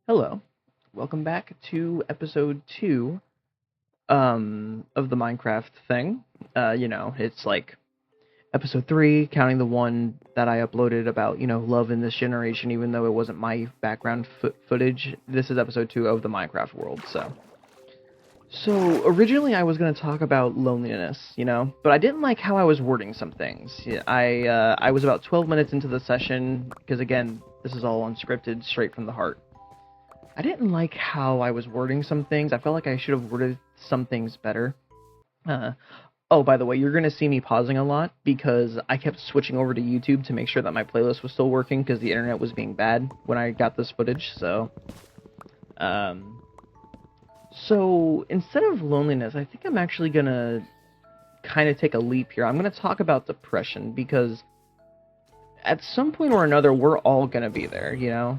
Hello, welcome back to episode 2 of the Minecraft thing. It's like episode 3, counting the one that I uploaded about, love in this generation, even though it wasn't my background footage. This is episode 2 of the Minecraft world, so originally I was going to talk about loneliness, but I didn't like how I was wording some things. Yeah, I was about 12 minutes into the session, because again, this is all unscripted, straight from the heart. I didn't like how I was wording some things. I felt like I should have worded some things better. Uh, oh, by the way, you're going to see me pausing a lot because I kept switching over to YouTube to make sure that my playlist was still working because the internet was being bad when I got this footage. Um, so instead of loneliness, I think I'm actually going to kind of take a leap here. I'm going to talk about depression because at some point or another, we're all gonna be there,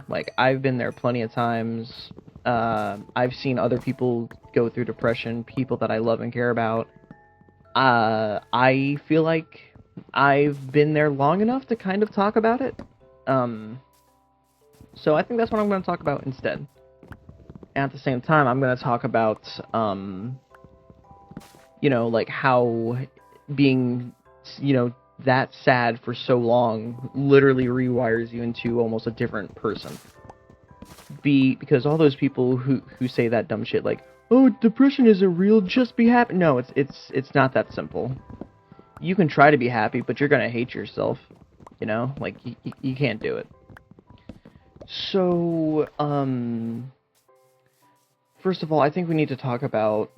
Like, I've been there plenty of times. I've seen other people go through depression, people that I love and care about. I feel like I've been there long enough to kind of talk about it. Um, so I think that's what I'm gonna talk about instead. And at the same time, I'm gonna talk about, like how being, you know, that sad for so long literally rewires you into almost a different person. Because all those people who say that dumb shit like, "Oh, depression isn't real, just be happy." No, it's not that simple. You can try to be happy, but you're gonna hate yourself. Like you can't do it. So, first of all, I think we need to talk about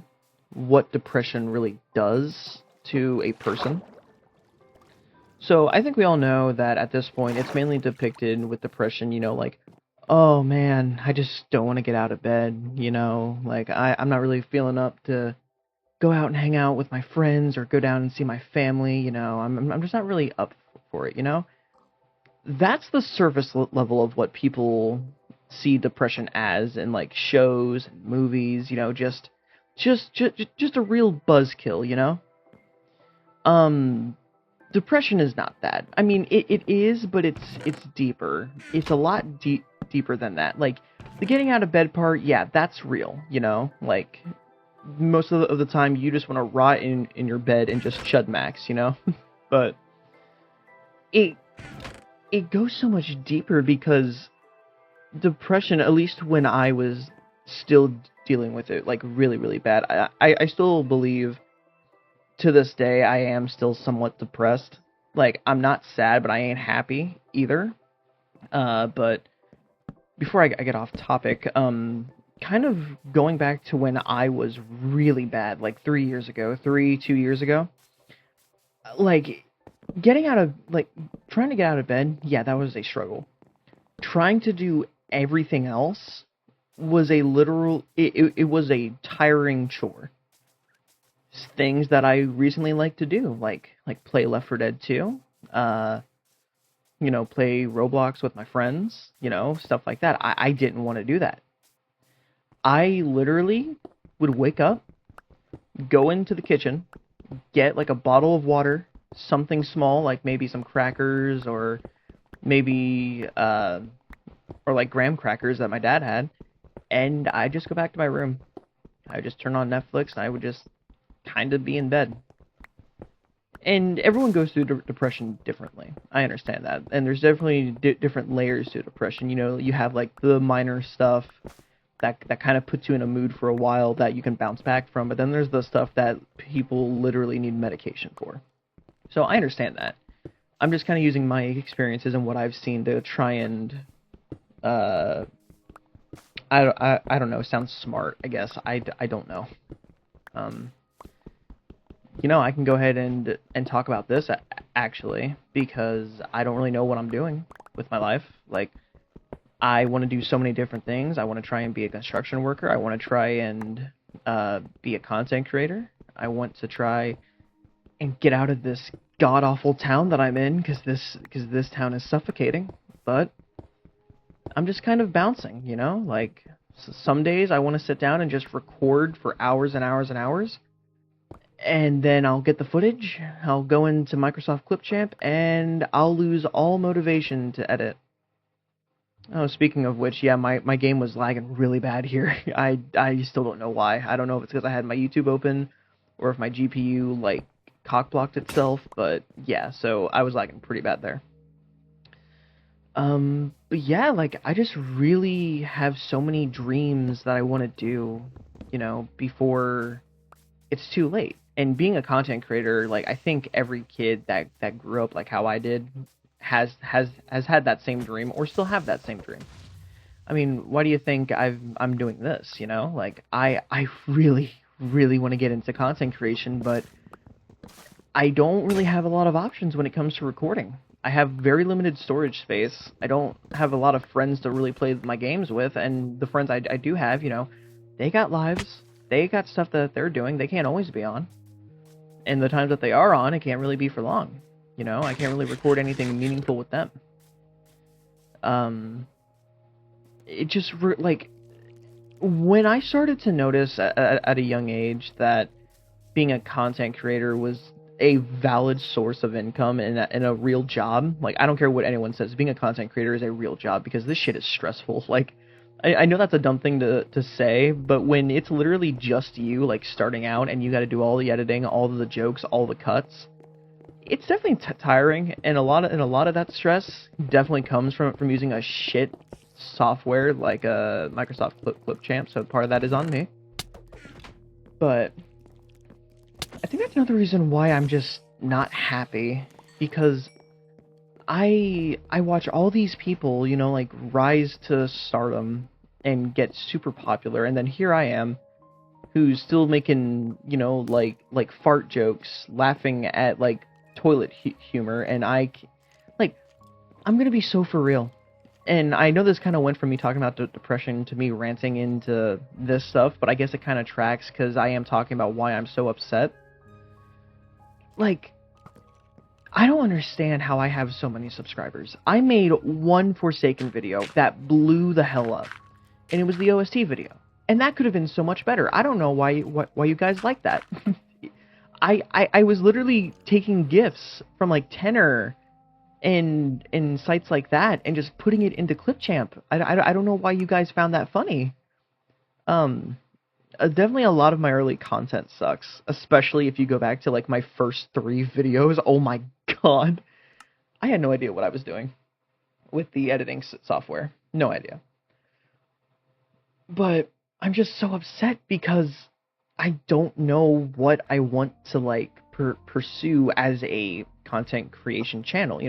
what depression really does to a person. So I think we all know that at this point it's mainly depicted with depression, like, oh man, I just don't want to get out of bed, like I'm not really feeling up to go out and hang out with my friends or go down and see my family, I'm just not really up for it. That's the surface level of what people see depression as in like shows and movies, just a real buzzkill. Um Depression is not that. I mean, it is, but it's deeper. It's a lot deeper than that. Like the getting out of bed part, yeah, that's real. Like most of the time, you just want to rot in your bed and just chud max. But it it goes so much deeper because depression, at least when I was still dealing with it, like really really bad. I still believe to this day I am still somewhat depressed. Like I'm not sad, but I ain't happy either. But before I get off topic, kind of going back to when I was really bad, like 3 years ago, 2 years ago, like getting out of like trying to get out of bed, yeah, that was a struggle. Trying to do everything else was a literal. It was a tiring chore. Things that I recently like to do, like play Left 4 Dead 2, uh, play Roblox with my friends, stuff like that. I didn't want to do that. I literally would wake up, go into the kitchen, get like a bottle of water, something small, like maybe some crackers or maybe or like graham crackers that my dad had, and I just go back to my room. I would just turn on Netflix and I would just kind of be in bed. And everyone goes through depression differently. I understand that, and there's definitely different layers to depression. You have like the minor stuff that kind of puts you in a mood for a while that you can bounce back from, but then there's the stuff that people literally need medication for. So I understand that. I'm just kind of using my experiences and what I've seen to try and uh I don't know, sounds smart, I guess. I don't know. Um I can go ahead and talk about this actually because I don't really know what I'm doing with my life. Like I want to do so many different things. I want to try and be a construction worker. I want to try and be a content creator. I want to try and get out of this god awful town that I'm in because this town is suffocating. But I'm just kind of bouncing, Like some days I want to sit down and just record for hours and hours and hours, and then I'll get the footage. I'll go into Microsoft Clipchamp and I'll lose all motivation to edit. Oh, speaking of which, yeah, my game was lagging really bad here. I still don't know why. I don't know if it's because I had my YouTube open or if my GPU like cock blocked itself, but yeah, so I was lagging pretty bad there. But yeah, like I just really have so many dreams that I want to do, before it's too late. And being a content creator, like I think every kid that grew up like how I did has had that same dream or still have that same dream. I mean, why do you think I'm doing this, Like I really really want to get into content creation, but I don't really have a lot of options when it comes to recording. I have very limited storage space. I don't have a lot of friends to really play my games with, and the friends I do have, they got lives. They got stuff that they're doing. They can't always be on. And the times that they are on, it can't really be for long. I can't really record anything meaningful with them. Um, it just, like, when I started to notice at a young age that being a content creator was a valid source of income and a real job. Like, I don't care what anyone says, being a content creator is a real job because this shit is stressful. Like, I know that's a dumb thing to say, but when it's literally just you, like, starting out and you got to do all the editing, all the jokes, all the cuts, it's definitely tiring, and a lot of that stress definitely comes from using a shit software like Microsoft Clipchamp. So part of that is on me, but I think that's another reason why I'm just not happy, because I watch all these people, like rise to stardom and get super popular, and then here I am, who's still making, like fart jokes, laughing at like toilet humor, and I'm gonna be so for real. And I know this kind of went from me talking about depression to me ranting into this stuff, but I guess it kind of tracks because I am talking about why I'm so upset. Like, I don't understand how I have so many subscribers. I made one Forsaken video that blew the hell up, and it was the OST video, and that could have been so much better. I don't know why you guys like that. I was literally taking GIFs from like Tenor and sites like that and just putting it into Clipchamp. I don't know why you guys found that funny. Definitely a lot of my early content sucks, especially if you go back to like my first 3 videos. Oh my god. I had no idea what I was doing with the editing software. No idea. But I'm just so upset because I don't know what I want to like pursue as a content creation channel,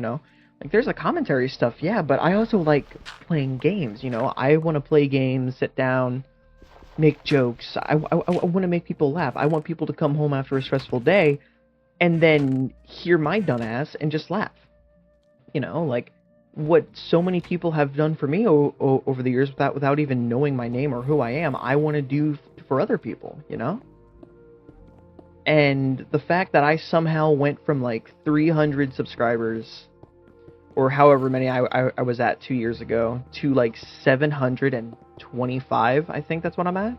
Like, there's a commentary stuff, yeah, but I also like playing games, I want to play games, sit down, make jokes. I want to make people laugh. I want people to come home after a stressful day and then hear my dumbass and just laugh. Like what so many people have done for me over the years without even knowing my name or who I am, I want to do for other people, And the fact that I somehow went from like 300 subscribers, or however many I was at 2 years ago, to like 725, I think that's what I'm at,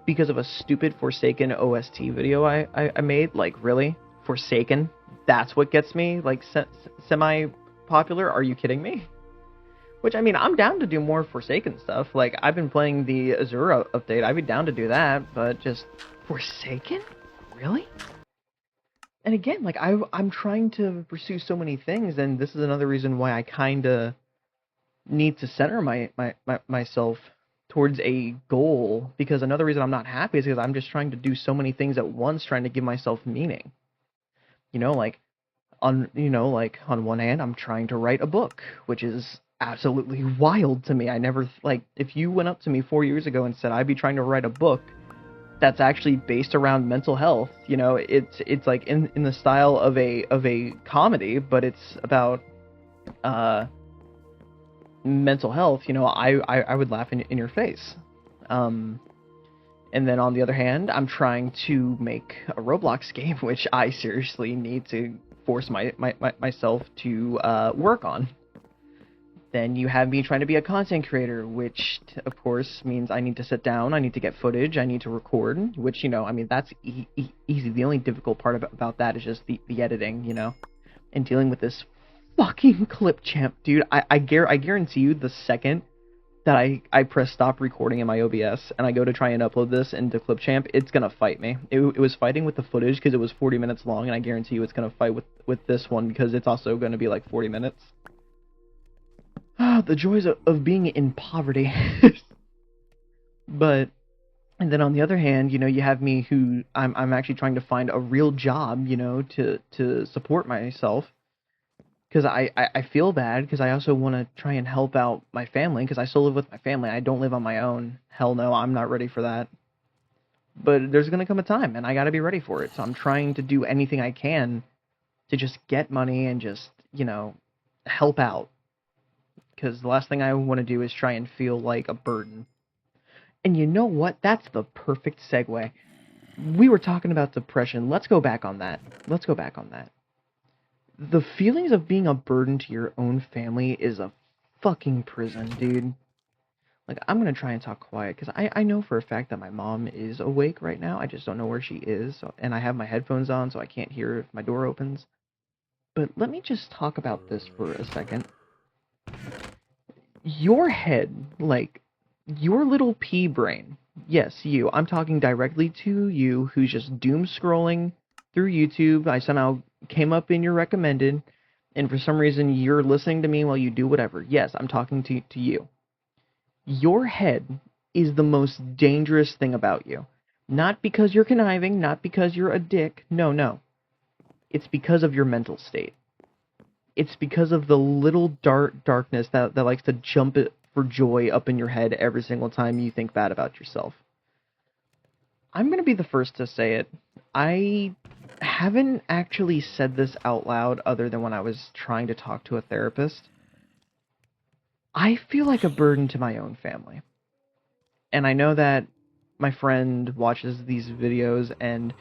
because of a stupid Forsaken OST video I made. Like, really? Forsaken? That's what gets me, like, semi-popular? Are you kidding me? Which, I mean, I'm down to do more Forsaken stuff. Like, I've been playing the Azure update. I'd be down to do that, but just Forsaken? Really? And again, like, I'm trying to pursue so many things, and this is another reason why I kind of need to center myself towards a goal, because another reason I'm not happy is because I'm just trying to do so many things at once, trying to give myself meaning. Like, on one hand, I'm trying to write a book, which is absolutely wild to me. I never, like, if you went up to me 4 years ago and said I'd be trying to write a book that's actually based around mental health, it's like in the style of a comedy, but it's about mental health, I would laugh in your face. And then on the other hand, I'm trying to make a Roblox game, which I seriously need to force myself to work on. Then you have me trying to be a content creator, which of course means I need to sit down, I need to get footage, I need to record, which, I mean, that's easy. The only difficult part about that is just the editing, and dealing with this fucking clip champ, dude. I guarantee you the second that I press stop recording in my OBS and I go to try and upload this into Clipchamp, it's gonna fight me. It was fighting with the footage because it was 40 minutes long, and I guarantee you it's gonna fight with this one because it's also gonna be like 40 minutes. Ah, the joys of being in poverty. But, and then on the other hand, you know, you have me who I'm actually trying to find a real job, you know, to support myself. Because I feel bad, because I also want to try and help out my family, because I still live with my family. I don't live on my own. Hell no, I'm not ready for that. But there's going to come a time, and I got to be ready for it. So I'm trying to do anything I can to just get money and just, you know, help out. Because the last thing I want to do is try and feel like a burden. And you know what? That's the perfect segue. We were talking about depression. Let's go back on that. The feelings of being a burden to your own family is a fucking prison, dude. Like, I'm gonna try and talk quiet, because I know for a fact that my mom is awake right now. I just don't know where she is, and I have my headphones on, so I can't hear if my door opens. But let me just talk about this for a second. Your head, like, your little pea brain, yes, you, I'm talking directly to you, who's just doom scrolling through YouTube. I somehow came up in your recommended, and for some reason you're listening to me while you do whatever. Yes, I'm talking to you. Your head is the most dangerous thing about you. Not because you're conniving, not because you're a dick. No. It's because of your mental state. It's because of the little darkness that likes to jump it for joy up in your head every single time you think bad about yourself. I'm going to be the first to say it. I haven't actually said this out loud other than when I was trying to talk to a therapist. I feel like a burden to my own family. And I know that my friend watches these videos, and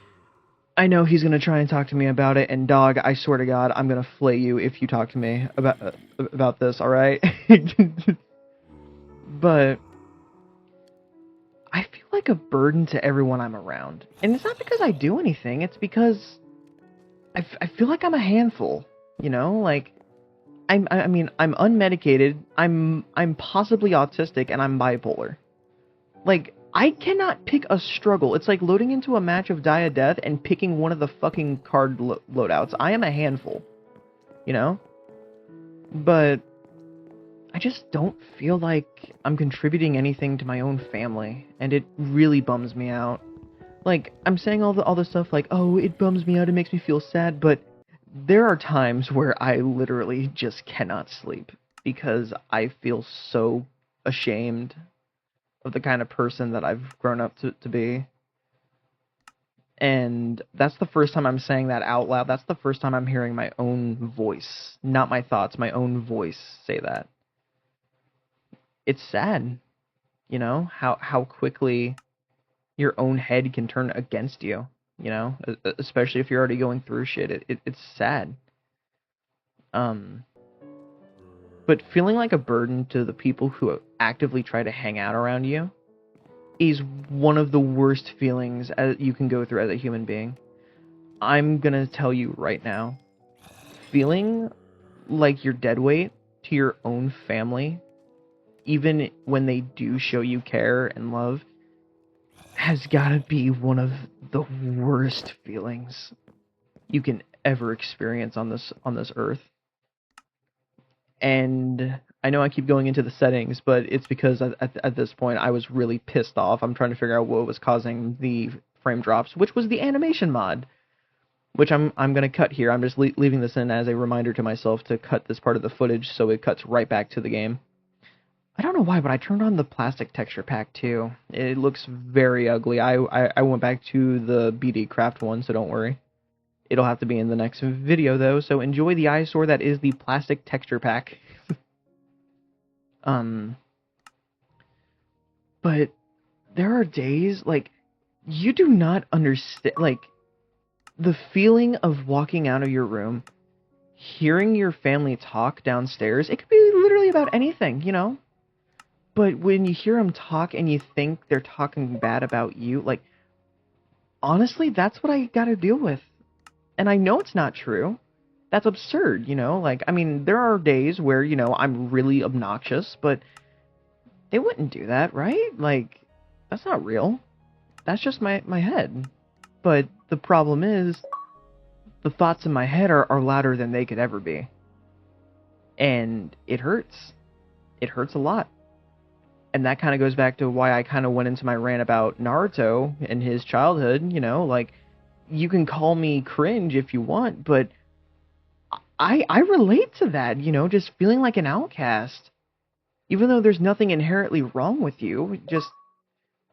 I know he's going to try and talk to me about it, and dog, I swear to God, I'm going to flay you if you talk to me about this, alright? But I feel like a burden to everyone I'm around. And it's not because I do anything, it's because I feel like I'm a handful, you know? Like, I mean, I'm unmedicated, I'm possibly autistic, and I'm bipolar. Like, I cannot pick a struggle. It's like loading into a match of Die of Death and picking one of the fucking card loadouts. I am a handful, you know? But I just don't feel like I'm contributing anything to my own family, and it really bums me out. Like, I'm saying all the stuff like, oh, it bums me out, it makes me feel sad, but there are times where I literally just cannot sleep because I feel so ashamed of the kind of person that I've grown up to be. And that's the first time I'm saying that out loud. That's the first time I'm hearing my own voice, not my thoughts, my own voice say that. It's sad, you know, how quickly your own head can turn against you, you know, especially if you're already going through shit. It's sad. But feeling like a burden to the people who actively try to hang out around you is one of the worst feelings you can go through as a human being. I'm gonna tell you right now, feeling like you're dead weight to your own family, even when they do show you care and love, has gotta be one of the worst feelings you can ever experience on this earth. And I know I keep going into the settings, but it's because at this point I was really pissed off. I'm trying to figure out what was causing the frame drops, which was the animation mod, which I'm going to cut here. I'm just leaving this in as a reminder to myself to cut this part of the footage so it cuts right back to the game. I don't know why, but I turned on the plastic texture pack too. It looks very ugly. I went back to the BD Craft one, so don't worry. It'll have to be in the next video, though, so enjoy the eyesore that is the plastic texture pack. But there are days, like, you do not understand, like, the feeling of walking out of your room, hearing your family talk downstairs. It could be literally about anything, you know? But when you hear them talk and you think they're talking bad about you, like, honestly, that's what I gotta deal with. And I know it's not true. that's absurd, you know? Like, I mean, there are days where, you know, I'm really obnoxious, but they wouldn't do that, right? Like, that's not real. That's just my head. But the problem is, the thoughts in my head are louder than they could ever be. And it hurts. It hurts a lot. And that kind of goes back to why I kind of went into my rant about Naruto and his childhood, you know? Like, you can call me cringe if you want, but I relate to that, you know, just feeling like an outcast. Even though there's nothing inherently wrong with you, just...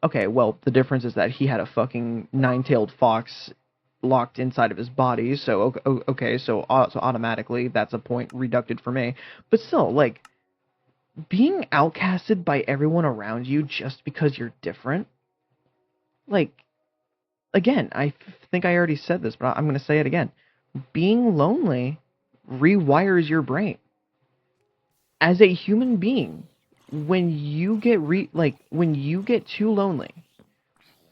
Okay, well, the difference is that he had a fucking nine-tailed fox locked inside of his body, so okay, so automatically that's a point reducted for me. But still, like, being outcasted by everyone around you just because you're different, like, again, I think I already said this, but I'm going to say it again. Being lonely rewires your brain. As a human being, when you get when you get too lonely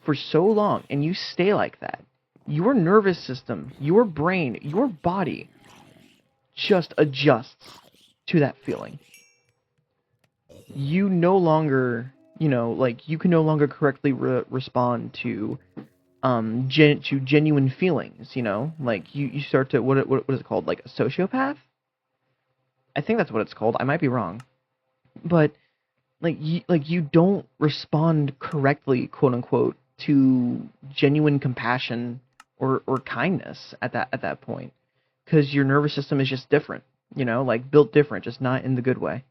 for so long and you stay like that, your nervous system, your brain, your body just adjusts to that feeling. You no longer, you know, like, you can no longer correctly respond to genuine feelings, you know? Like, you start to, what is it called? Like, a sociopath? I think that's what it's called. I might be wrong. But, like, you don't respond correctly, quote unquote, to genuine compassion or kindness at that point, because your nervous system is just different, you know, like, built different, just not in the good way.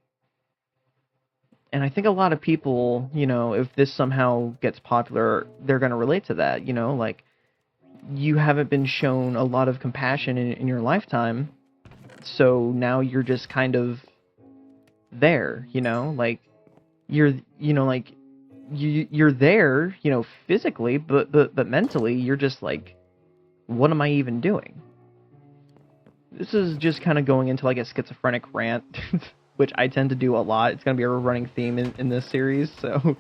And I think a lot of people, you know, if this somehow gets popular, they're going to relate to that, you know, like, you haven't been shown a lot of compassion in your lifetime, so now you're just kind of there, you know, like, you're, you know, like, you're there, you know, physically, but mentally, you're just like, what am I even doing? This is just kind of going into, like, a schizophrenic rant, which I tend to do a lot. It's going to be a running theme in this series, so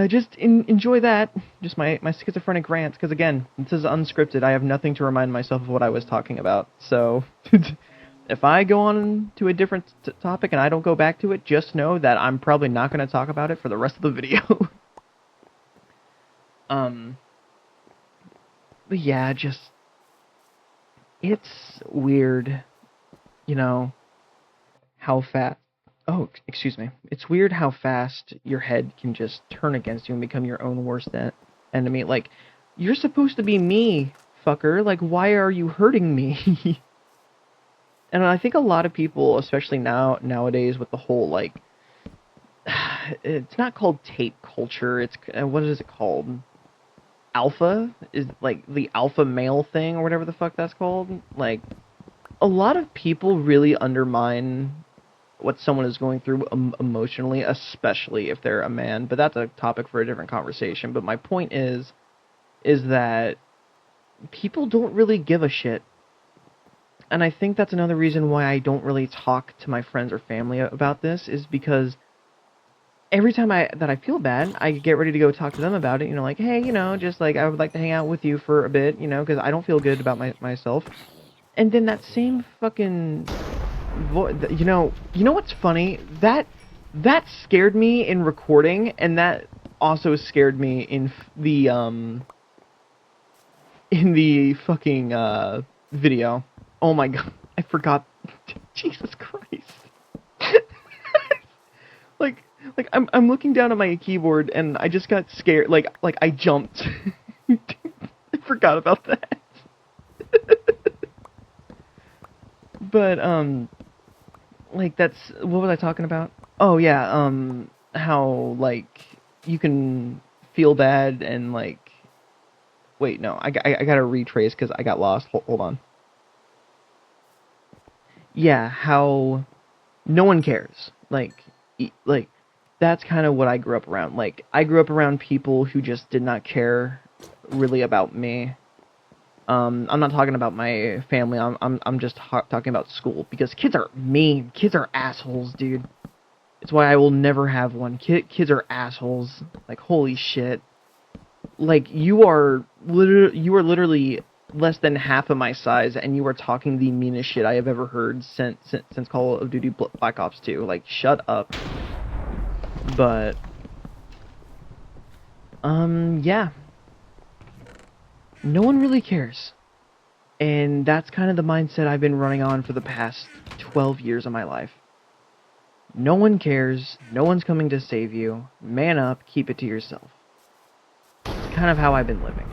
just enjoy that. Just my schizophrenic rants, because, again, this is unscripted. I have nothing to remind myself of what I was talking about, so if I go on to a different topic and I don't go back to it, just know that I'm probably not going to talk about it for the rest of the video. But yeah, just... it's weird, you know, how fast... Oh, excuse me. It's weird how fast your head can just turn against you and become your own worst enemy. Like, you're supposed to be me, fucker. Like, why are you hurting me? And I think a lot of people, especially nowadays with the whole, like... it's not called tape culture. It's... what is it called? Alpha? Is, like, the alpha male thing, or whatever the fuck that's called? Like, a lot of people really undermine what someone is going through emotionally, especially if they're a man. But that's a topic for a different conversation. But my point is that people don't really give a shit. And I think that's another reason why I don't really talk to my friends or family about this, is because every time that I feel bad, I get ready to go talk to them about it, you know, like, hey, you know, just, like, I would like to hang out with you for a bit, you know, because I don't feel good about myself. And then that same fucking you know what's funny? That scared me in recording, and that also scared me in the fucking video. Oh my god, I forgot. Jesus Christ. Like I'm looking down at my keyboard and I just got scared. Like I jumped. I forgot about that. But like, that's... what was I talking about? Oh yeah, how, like, you can feel bad and, like... Wait, no, I gotta retrace because I got lost. Hold on. Yeah, how no one cares. Like, that's kind of what I grew up around. Like, I grew up around people who just did not care really about me. I'm not talking about my family. I'm just talking about school, because kids are mean. Kids are assholes, dude. It's why I will never have one. Kids are assholes. Like, holy shit. Like, you are literally less than half of my size, and you are talking the meanest shit I have ever heard since Call of Duty Black Ops 2. Like, shut up. But, yeah. No one really cares. And that's kind of the mindset I've been running on for the past 12 years of my life. No one cares. No one's coming to save you. Man up. Keep it to yourself. It's kind of how I've been living.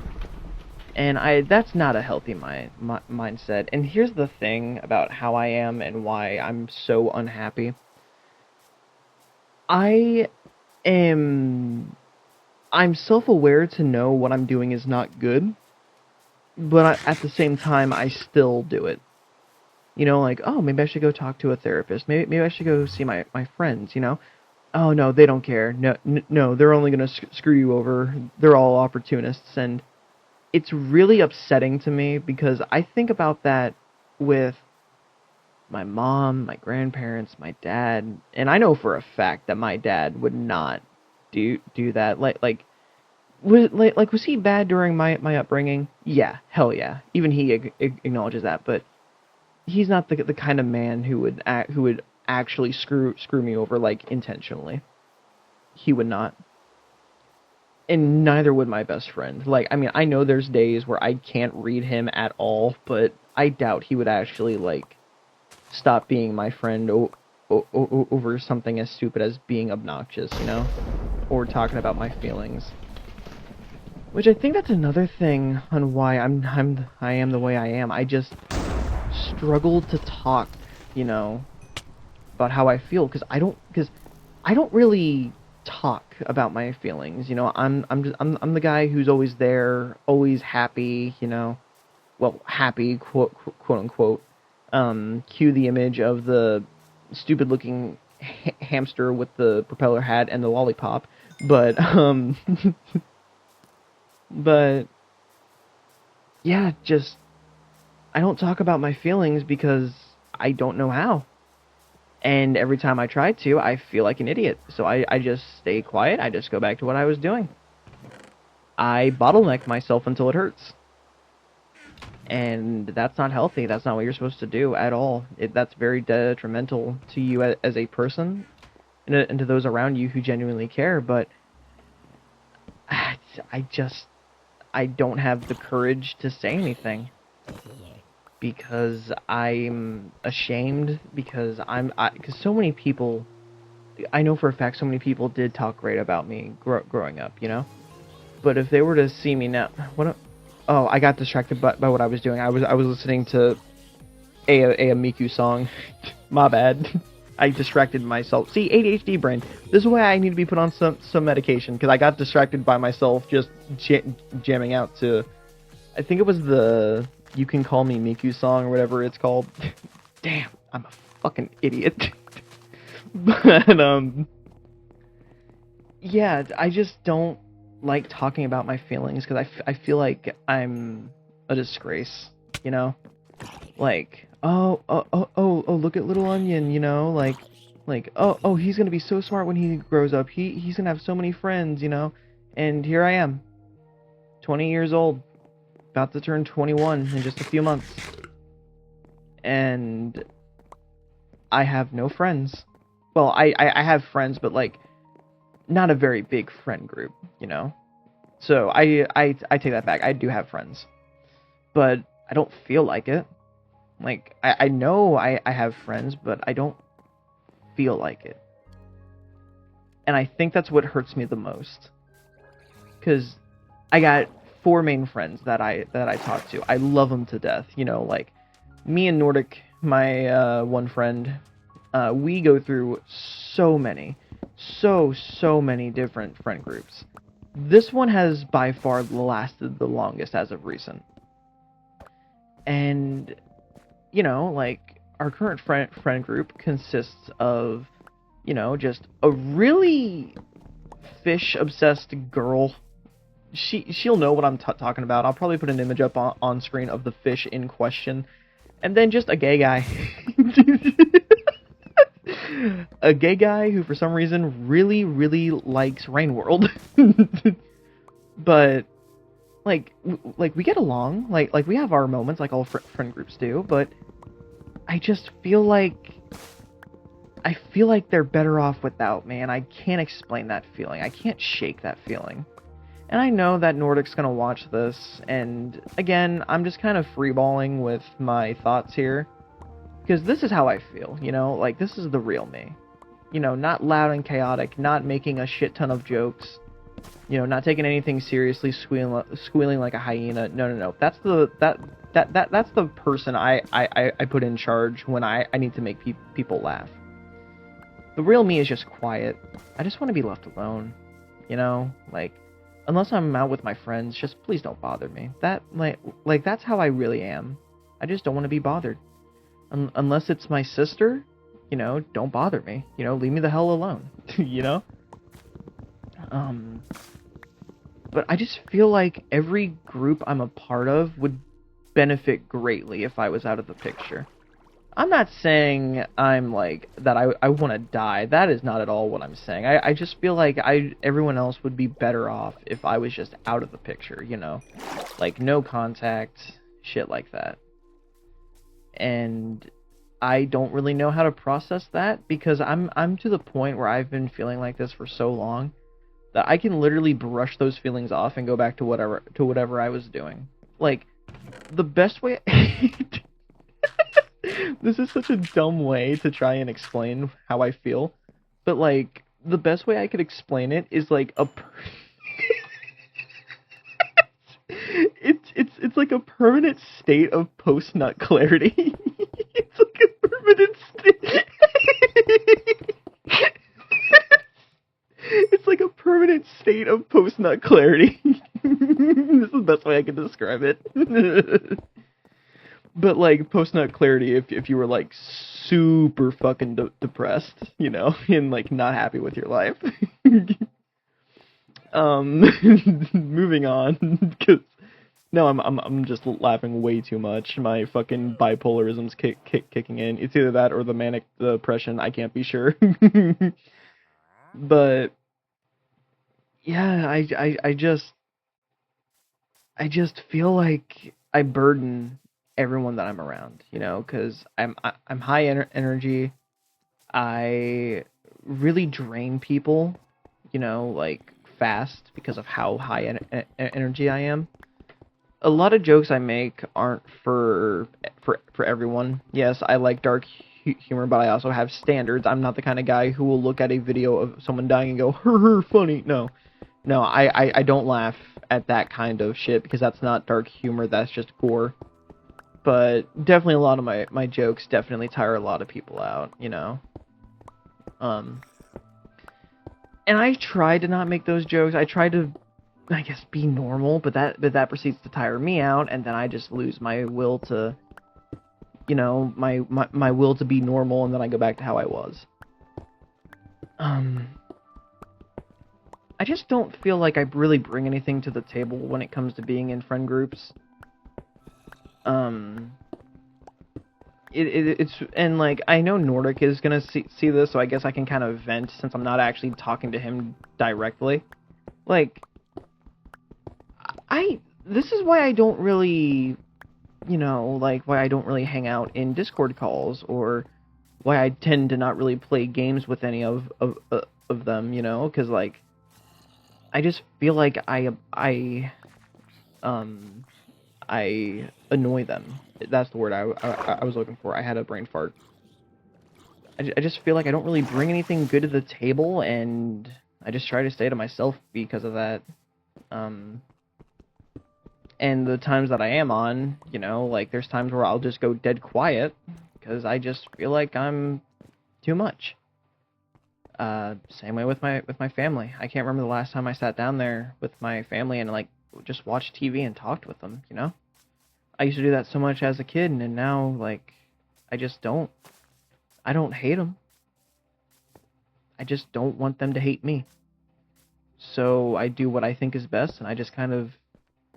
And that's not a healthy mindset. And here's the thing about how I am and why I'm so unhappy. I'm self-aware to know what I'm doing is not good, but at the same time, I still do it. You know, like, oh, maybe I should go talk to a therapist. Maybe I should go see my friends, you know? Oh, no, they don't care. No, they're only going to screw you over. They're all opportunists, and it's really upsetting to me because I think about that with my mom, my grandparents, my dad, and I know for a fact that my dad would not do that. Was he bad during my upbringing? Yeah, hell yeah. Even he acknowledges that, but he's not the kind of man who would actually screw me over, like, intentionally. He would not. And neither would my best friend. Like, I mean, I know there's days where I can't read him at all, but I doubt he would actually, like, stop being my friend over something as stupid as being obnoxious, you know? Or talking about my feelings. Which I think that's another thing on why I am the way I am. I just struggle to talk, you know, about how I feel, because I don't really talk about my feelings, you know. I'm the guy who's always there, always happy, you know. Well, happy, quote unquote. Cue the image of the stupid looking hamster with the propeller hat and the lollipop, but but yeah, just I don't talk about my feelings because I don't know how. And every time I try to, I feel like an idiot. So I just stay quiet. I just go back to what I was doing. I bottleneck myself until it hurts. And that's not healthy. That's not what you're supposed to do at all. That's very detrimental to you as a person and to those around you who genuinely care. But I don't have the courage to say anything. Because I'm ashamed, because so many people, I know for a fact so many people did talk great about me growing up, you know? But if they were to see me now, oh, I got distracted by what I was doing. I was listening to a Miku song. My bad. I distracted myself. See, ADHD brain. This is why I need to be put on some medication, because I got distracted by myself just jamming out to, I think it was the You Can Call Me Miku song or whatever it's called. Damn, I'm a fucking idiot. But, yeah, I just don't like talking about my feelings because I feel like I'm a disgrace, you know? Like, oh, look at Little Onion, you know? Like, oh, he's gonna be so smart when he grows up. He's gonna have so many friends, you know? And here I am, 20 years old, about to turn 21 in just a few months. And I have no friends. Well, I have friends, but, like, not a very big friend group, you know? So I take that back. I do have friends. But I don't feel like it. Like, I know I have friends, but I don't feel like it. And I think that's what hurts me the most. Because I got 4 main friends that I talk to. I love them to death. You know, like, me and Nordic, my one friend, we go through so many different friend groups. This one has by far lasted the longest as of recent. And, you know, like, our current friend group consists of, you know, just a really fish-obsessed girl. She'll know what I'm talking about. I'll probably put an image up on screen of the fish in question. And then just a gay guy. A gay guy who, for some reason, really likes Rain World. But like we get along, like we have our moments, like all friend groups do, but I just feel like they're better off without me, and I can't explain that feeling. I can't shake that feeling. And I know that Nordic's gonna watch this, and again, I'm just kind of freeballing with my thoughts here, because this is how I feel, you know? Like, this is the real me. You know, not loud and chaotic, not making a shit ton of jokes, you know, not taking anything seriously, squealing like a hyena. No. That's the person I put in charge when I need to make people laugh. The real me is just quiet. I just want to be left alone, you know? Like, unless I'm out with my friends, just please don't bother me. That, like that's how I really am. I just don't want to be bothered. Unless it's my sister, you know, don't bother me. You know, leave me the hell alone, you know? But I just feel like every group I'm a part of would benefit greatly if I was out of the picture. I'm not saying I'm like that I want to die. That is not at all what I'm saying. I just feel like everyone else would be better off if I was just out of the picture, you know? Like no contact, shit like that. And I don't really know how to process that because I'm to the point where I've been feeling like this for so long that I can literally brush those feelings off and go back to whatever I was doing. Like the best way this is such a dumb way to try and explain how I feel, but like the best way I could explain it is like it's like a permanent state of post-nut clarity. It's like a permanent state. It's like a permanent state of post-nut clarity. This is the best way I can describe it. But like post-nut clarity, if you were like super fucking depressed, you know, and like not happy with your life. Moving on, because no, I'm just laughing way too much. My fucking bipolarism's kicking in. It's either that or the manic depression. I can't be sure. But yeah, I just feel like I burden everyone that I'm around, you know, because I'm high energy. I really drain people, you know, like fast because of how high energy I am. A lot of jokes I make aren't for everyone. Yes, I like dark humor, but I also have standards. I'm not the kind of guy who will look at a video of someone dying and go, her, funny. No, I don't laugh at that kind of shit because that's not dark humor. That's just gore. But definitely a lot of my jokes definitely tire a lot of people out, you know. And I try to not make those jokes. I try to, I guess, be normal, but that proceeds to tire me out, and then I just lose my will to, you know, my will to be normal, and then I go back to how I was. I just don't feel like I really bring anything to the table when it comes to being in friend groups. It's and like I know Nordic is gonna see this, so I guess I can kind of vent since I'm not actually talking to him directly. Like, this is why I don't really, you know, like why I don't really hang out in Discord calls, or why I tend to not really play games with any of them, you know, because like I just feel like I annoy them. That's the word I was looking for. I had a brain fart. I just feel like I don't really bring anything good to the table, and I just try to stay to myself because of that. And the times that I am on, you know, like there's times where I'll just go dead quiet because I just feel like I'm too much. Same way with my family. I can't remember the last time I sat down there with my family and like just watched TV and talked with them, you know? I used to do that so much as a kid, and now, like, I just don't. I don't hate them. I just don't want them to hate me. So I do what I think is best, and I just kind of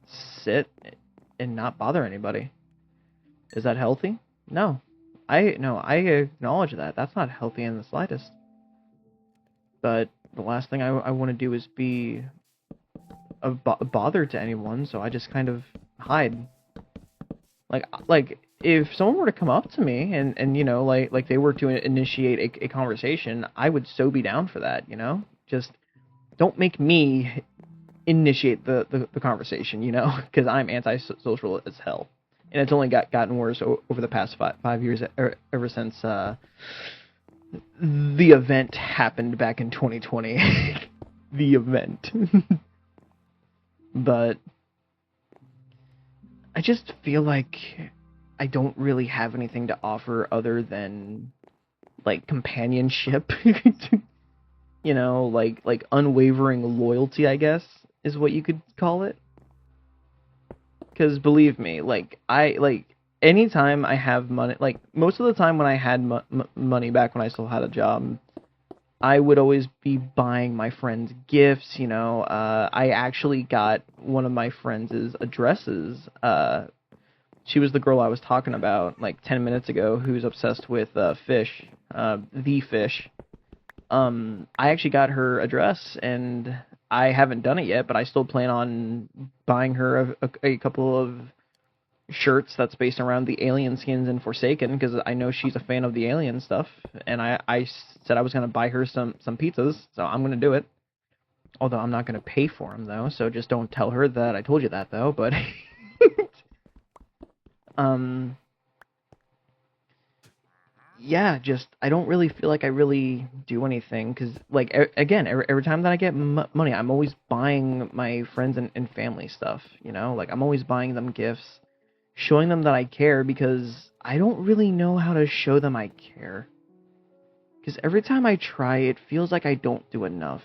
sit and not bother anybody. Is that healthy? No. I acknowledge that. That's not healthy in the slightest. But the last thing I want to do is be a bother to anyone, so I just kind of hide. Like if someone were to come up to me and you know, like they were to initiate a conversation, I would so be down for that, you know? Just don't make me initiate the conversation, you know? Because I'm antisocial as hell. And it's only gotten worse over the past 5 years, ever since the event happened back in 2020. The event. But I just feel like I don't really have anything to offer other than, like, companionship. You know, like unwavering loyalty, I guess, is what you could call it. Because believe me, anytime I have money, like most of the time when I had money back when I still had a job, I would always be buying my friends gifts. You know, I actually got one of my friends' addresses. She was the girl I was talking about like 10 minutes ago, who's obsessed with fish, the fish. I actually got her address, and I haven't done it yet, but I still plan on buying her a couple of shirts that's based around the alien skins in Forsaken, because I know she's a fan of the alien stuff, and I said I was going to buy her some pizzas, so I'm going to do it. Although I'm not going to pay for them, though, so just don't tell her that I told you that, though, but... Yeah, just, I don't really feel like I really do anything, because, like, again, every time that I get money, I'm always buying my friends and family stuff, you know? Like, I'm always buying them gifts, showing them that I care, because I don't really know how to show them I care. Because every time I try, it feels like I don't do enough.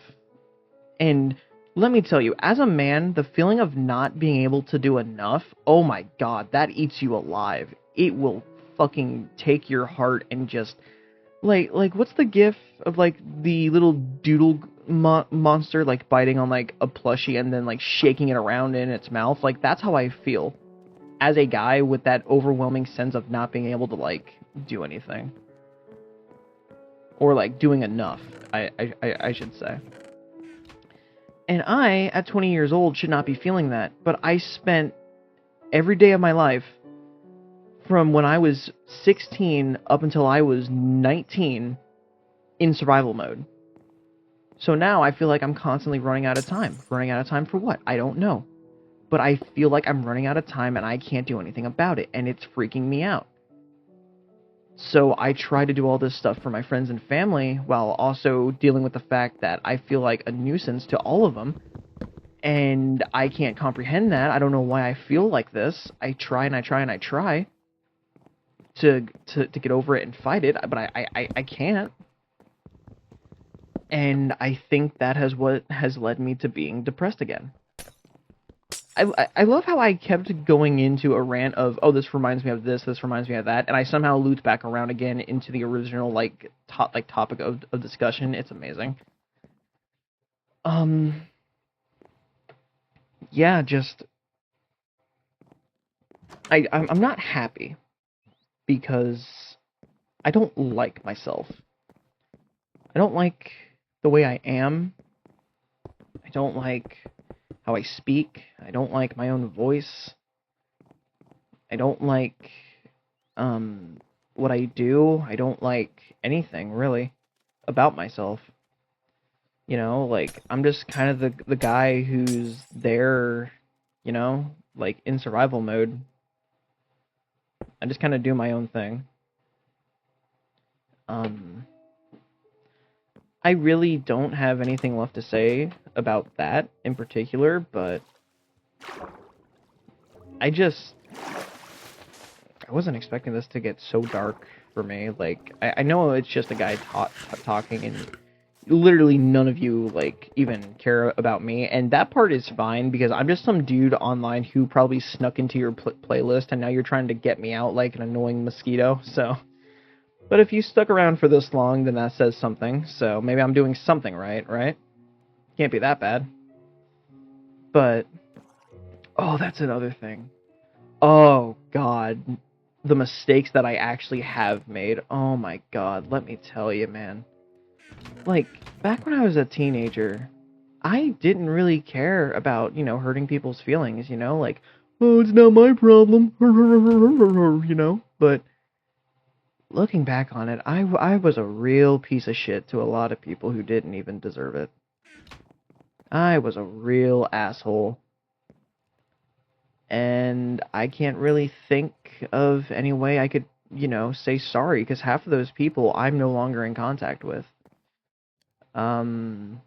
And let me tell you, as a man, the feeling of not being able to do enough, oh my god, that eats you alive. It will fucking take your heart and just... Like what's the gif of, like, the little doodle monster, like, biting on, like, a plushie and then, like, shaking it around in its mouth? Like, that's how I feel. As a guy with that overwhelming sense of not being able to, like, do anything. Or, like, doing enough, I should say. And I, at 20 years old, should not be feeling that. But I spent every day of my life, from when I was 16 up until I was 19, in survival mode. So now I feel like I'm constantly running out of time. Running out of time for what? I don't know. But I feel like I'm running out of time and I can't do anything about it, and it's freaking me out. So I try to do all this stuff for my friends and family, while also dealing with the fact that I feel like a nuisance to all of them, and I can't comprehend that. I don't know why I feel like this. I try and I try and I try to get over it and fight it, but I can't. And I think that what has led me to being depressed again. I love how I kept going into a rant of, oh, this reminds me of this reminds me of that, and I somehow looped back around again into the original topic of discussion. It's amazing. Yeah, just I'm not happy because I don't like myself. I don't like the way I am. I don't like how I speak. I don't like my own voice. I don't like what I do. I don't like anything, really, about myself. You know, like, I'm just kind of the guy who's there, you know, like, in survival mode. I just kind of do my own thing. I really don't have anything left to say about that in particular, but I wasn't expecting this to get so dark for me. Like, I know it's just a guy talking, and literally none of you, like, even care about me, and that part is fine, because I'm just some dude online who probably snuck into your playlist, and now you're trying to get me out like an annoying mosquito, so... But if you stuck around for this long, then that says something, so maybe I'm doing something right? Can't be that bad. But... oh, that's another thing. Oh, God. The mistakes that I actually have made. Oh, my God. Let me tell you, man. Like, back when I was a teenager, I didn't really care about, hurting people's feelings, like, oh, it's not my problem, but looking back on it, I was a real piece of shit to a lot of people who didn't even deserve it. I was a real asshole. And I can't really think of any way I could, say sorry, because half of those people I'm no longer in contact with. Um,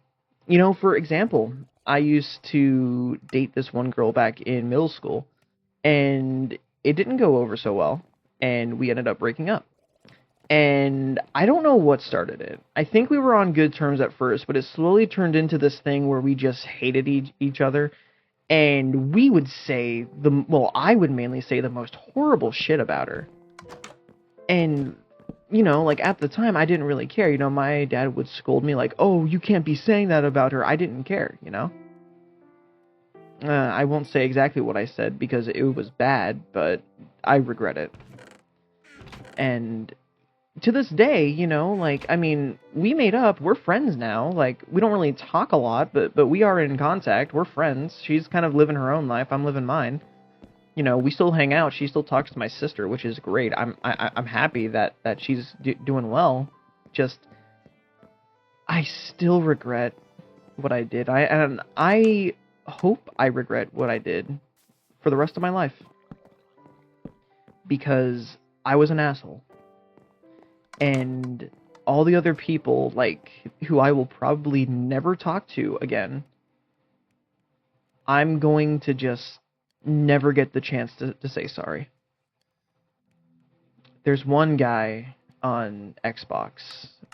for example, I used to date this one girl back in middle school, and it didn't go over so well, and we ended up breaking up. And I don't know what started it. I think we were on good terms at first, but it slowly turned into this thing where we just hated each other. And we would say I would mainly say the most horrible shit about her. And, like at the time, I didn't really care. My dad would scold me like, oh, you can't be saying that about her. I didn't care. I won't say exactly what I said because it was bad, but I regret it. And to this day, like, I mean, we made up. We're friends now. Like, we don't really talk a lot, but we are in contact. We're friends. She's kind of living her own life. I'm living mine. We still hang out. She still talks to my sister, which is great. I'm happy that she's doing well. Just, I still regret what I did. I hope I regret what I did for the rest of my life because I was an asshole. And all the other people, like, who I will probably never talk to again, I'm going to just never get the chance to say sorry. There's one guy on Xbox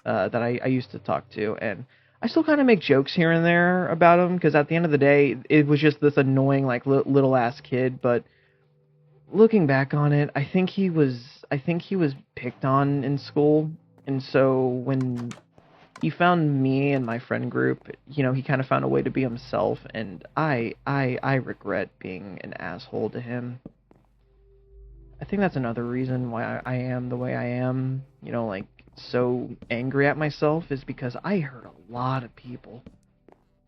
that I used to talk to, and I still kind of make jokes here and there about him, because at the end of the day, it was just this annoying, like, little-ass kid, but looking back on it, I think he was picked on in school, and so when he found me and my friend group, he kind of found a way to be himself, and I regret being an asshole to him. I think that's another reason why I am the way I am, like, so angry at myself, is because I hurt a lot of people.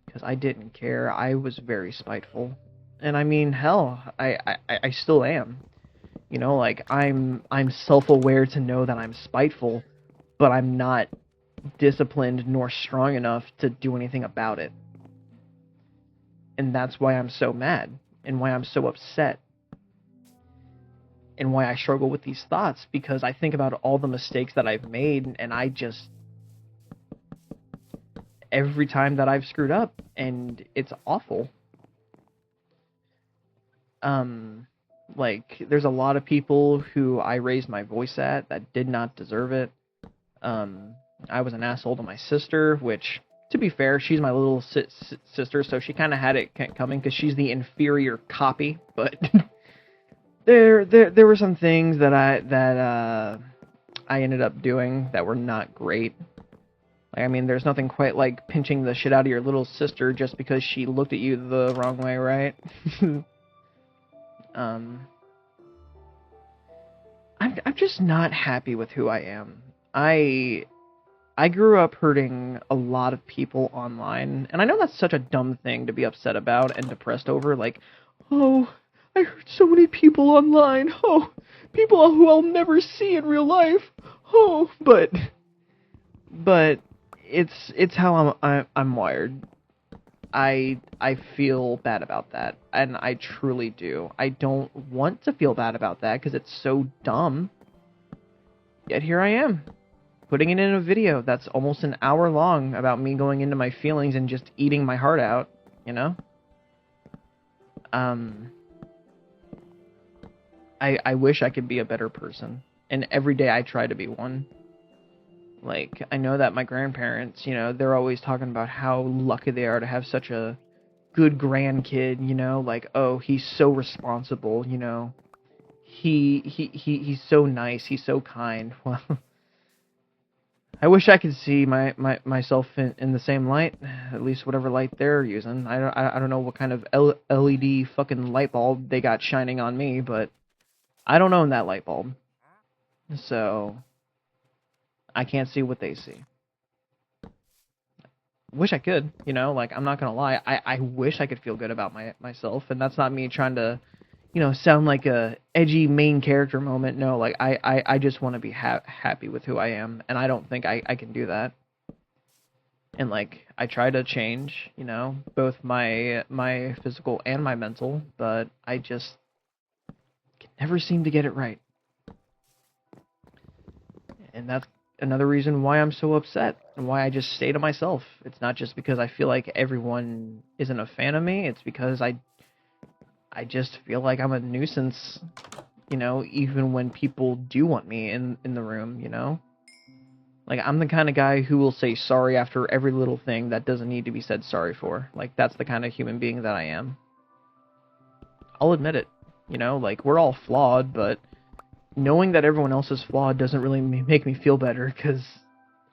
Because I didn't care. I was very spiteful. And I mean, hell, I still am. Like, I'm self-aware to know that I'm spiteful, but I'm not disciplined nor strong enough to do anything about it. And that's why I'm so mad, and why I'm so upset, and why I struggle with these thoughts, because I think about all the mistakes that I've made, and I just, every time that I've screwed up, and it's awful. Like, there's a lot of people who I raised my voice at that did not deserve it. I was an asshole to my sister, which, to be fair, she's my little sister, so she kind of had it coming, because she's the inferior copy, but there were some things that I ended up doing that were not great. Like, I mean, there's nothing quite like pinching the shit out of your little sister just because she looked at you the wrong way, right? I'm just not happy with who I am. I grew up hurting a lot of people online, and I know that's such a dumb thing to be upset about and depressed over, like, oh, I hurt so many people online, oh, people who I'll never see in real life, oh, but it's how I'm wired. I feel bad about that, and I truly do. I don't want to feel bad about that, because it's so dumb, yet here I am, putting it in a video that's almost an hour long about me going into my feelings and just eating my heart out, I wish I could be a better person, and every day I try to be one. Like, I know that my grandparents, they're always talking about how lucky they are to have such a good grandkid, like, oh, he's so responsible, he's so nice, he's so kind. Well, I wish I could see myself in the same light, at least whatever light they're using. I don't know what kind of LED fucking light bulb they got shining on me, but I don't own that light bulb, so I can't see what they see. wish I could, you know, like I'm not gonna lie, I wish I could feel good about myself, and that's not me trying to, you know, sound like a edgy main character moment. No, like I just want to be happy with who I am, and I don't think I can do that. And like I try to change, you know, both my physical and my mental, but I just can never seem to get it right. And that's another reason why I'm so upset and why I just stay to myself. It's not just because I feel like everyone isn't a fan of me, it's because I just feel like I'm a nuisance, you know, even when people do want me in the room, you know? Like I'm the kind of guy who will say sorry after every little thing that doesn't need to be said sorry for. Like that's the kind of human being that I am. I'll admit it. You know, like we're all flawed, but knowing that everyone else is flawed doesn't really make me feel better because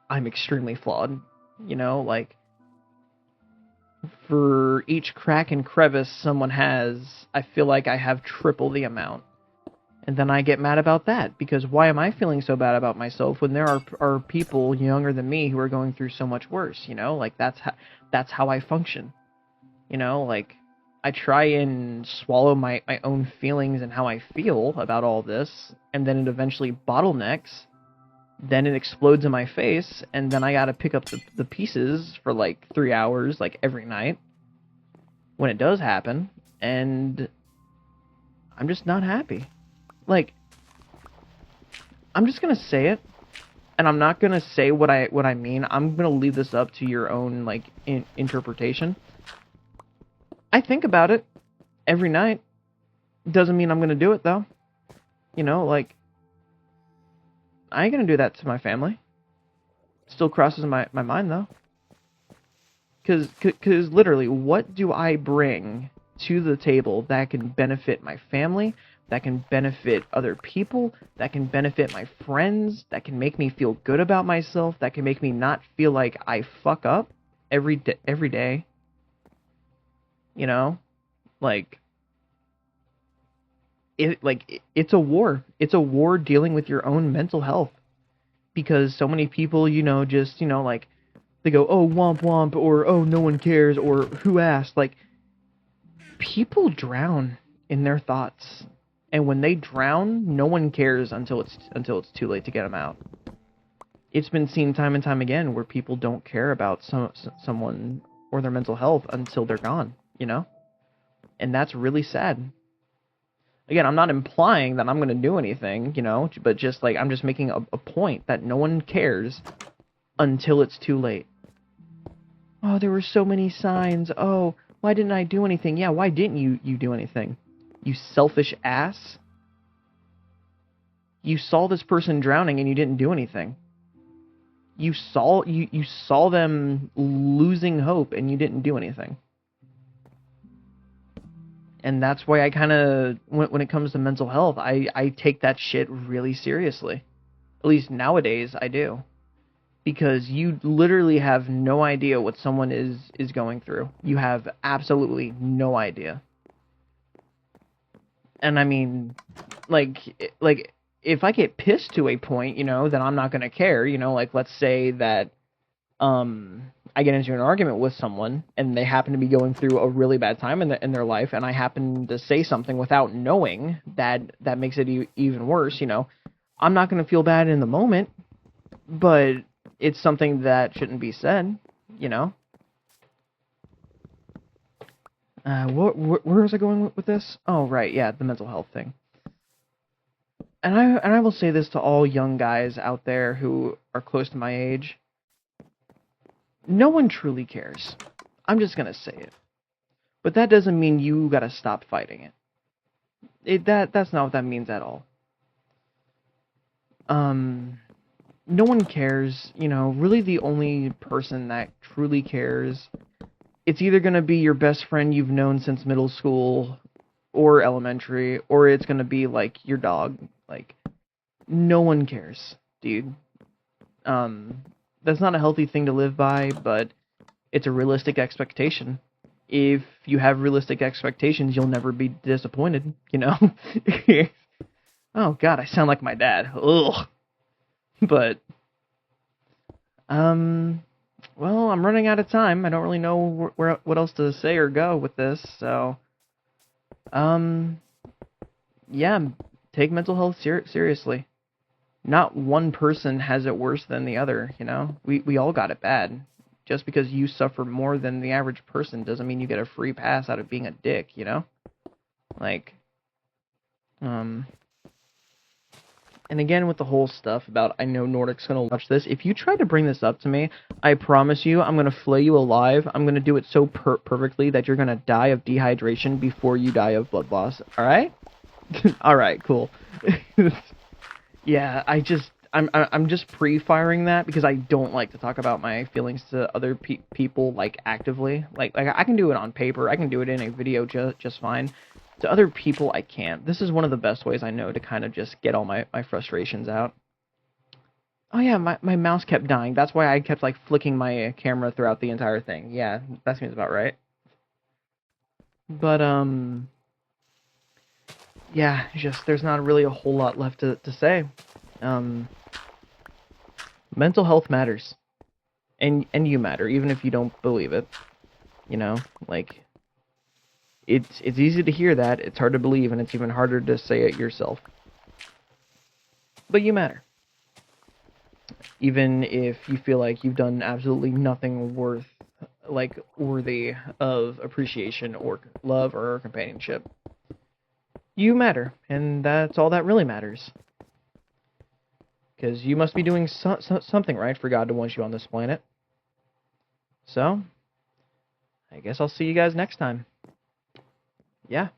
I'm extremely flawed. You know, like for each crack and crevice someone has, I feel like I have triple the amount. And then I get mad about that because why am I feeling so bad about myself when there are people younger than me who are going through so much worse, you know? Like that's how I function. You know, like I try and swallow my own feelings and how I feel about all this, and then it eventually bottlenecks, then it explodes in my face, and then I gotta pick up the pieces for like 3 hours, like every night, when it does happen, and I'm just not happy. Like, I'm just gonna say it, and I'm not gonna say what I mean. I'm gonna leave this up to your own, like, interpretation. I think about it every night. Doesn't mean I'm gonna do it, though. You know, like, I ain't gonna do that to my family. Still crosses my mind, though. Cause literally, what do I bring to the table that can benefit my family, that can benefit other people, that can benefit my friends, that can make me feel good about myself, that can make me not feel like I fuck up every day? You know, like it's a war. It's a war dealing with your own mental health because so many people, you know, just, you know, like they go, "Oh, womp womp," or "Oh, no one cares," or "Who asked?" Like people drown in their thoughts, and when they drown, no one cares until it's too late to get them out. It's been seen time and time again where people don't care about someone or their mental health until they're gone, you know? And that's really sad. Again, I'm not implying that I'm going to do anything, you know, but just like I'm just making a point that no one cares until it's too late. Oh, there were so many signs. Oh, why didn't I do anything? Yeah, why didn't you do anything? You selfish ass. You saw this person drowning and you didn't do anything. You saw them losing hope and you didn't do anything. And that's why I kind of, when it comes to mental health, I take that shit really seriously. At least nowadays I do. Because you literally have no idea what someone is going through. You have absolutely no idea. And I mean, like if I get pissed to a point, you know, then I'm not gonna care. You know, like let's say that I get into an argument with someone and they happen to be going through a really bad time in their life, and I happen to say something without knowing that makes it even worse. You know, I'm not gonna feel bad in the moment, but it's something that shouldn't be said. You know. Where was I going with this? Oh, right, yeah, the mental health thing. And I will say this to all young guys out there who are close to my age. No one truly cares. I'm just gonna say it. But that doesn't mean you gotta stop fighting it. That's not what that means at all. No one cares, you know, really the only person that truly cares, it's either gonna be your best friend you've known since middle school or elementary, or it's gonna be like your dog. Like, no one cares, dude. That's not a healthy thing to live by, but it's a realistic expectation. If you have realistic expectations, you'll never be disappointed, you know? Oh god, I sound like my dad. Ugh. But, um, Well, I'm running out of time. I don't really know what else to say or go with this. So, um, yeah, take mental health seriously. Not one person has it worse than the other, you know? We all got it bad. Just because you suffer more than the average person doesn't mean you get a free pass out of being a dick, you know? Like, um, and again with the whole stuff about I know Nordic's gonna watch this. If you try to bring this up to me, I promise you I'm gonna flay you alive. I'm gonna do it so perfectly that you're gonna die of dehydration before you die of blood loss. All right? All right, cool. Yeah, I'm just pre-firing that because I don't like to talk about my feelings to other people like actively. Like I can do it on paper, I can do it in a video just fine. To other people, I can't. This is one of the best ways I know to kind of just get all my frustrations out. Oh yeah, my mouse kept dying. That's why I kept like flicking my camera throughout the entire thing. Yeah, that seems about right. But yeah, just there's not really a whole lot left to say. Um, Mental health matters, and you matter, even if you don't believe it. You know, like it's easy to hear that, it's hard to believe, and it's even harder to say it yourself. But you matter, even if you feel like you've done absolutely nothing worthy of appreciation or love or companionship. You matter, and that's all that really matters. Because you must be doing something right for God to want you on this planet. So, I guess I'll see you guys next time. Yeah.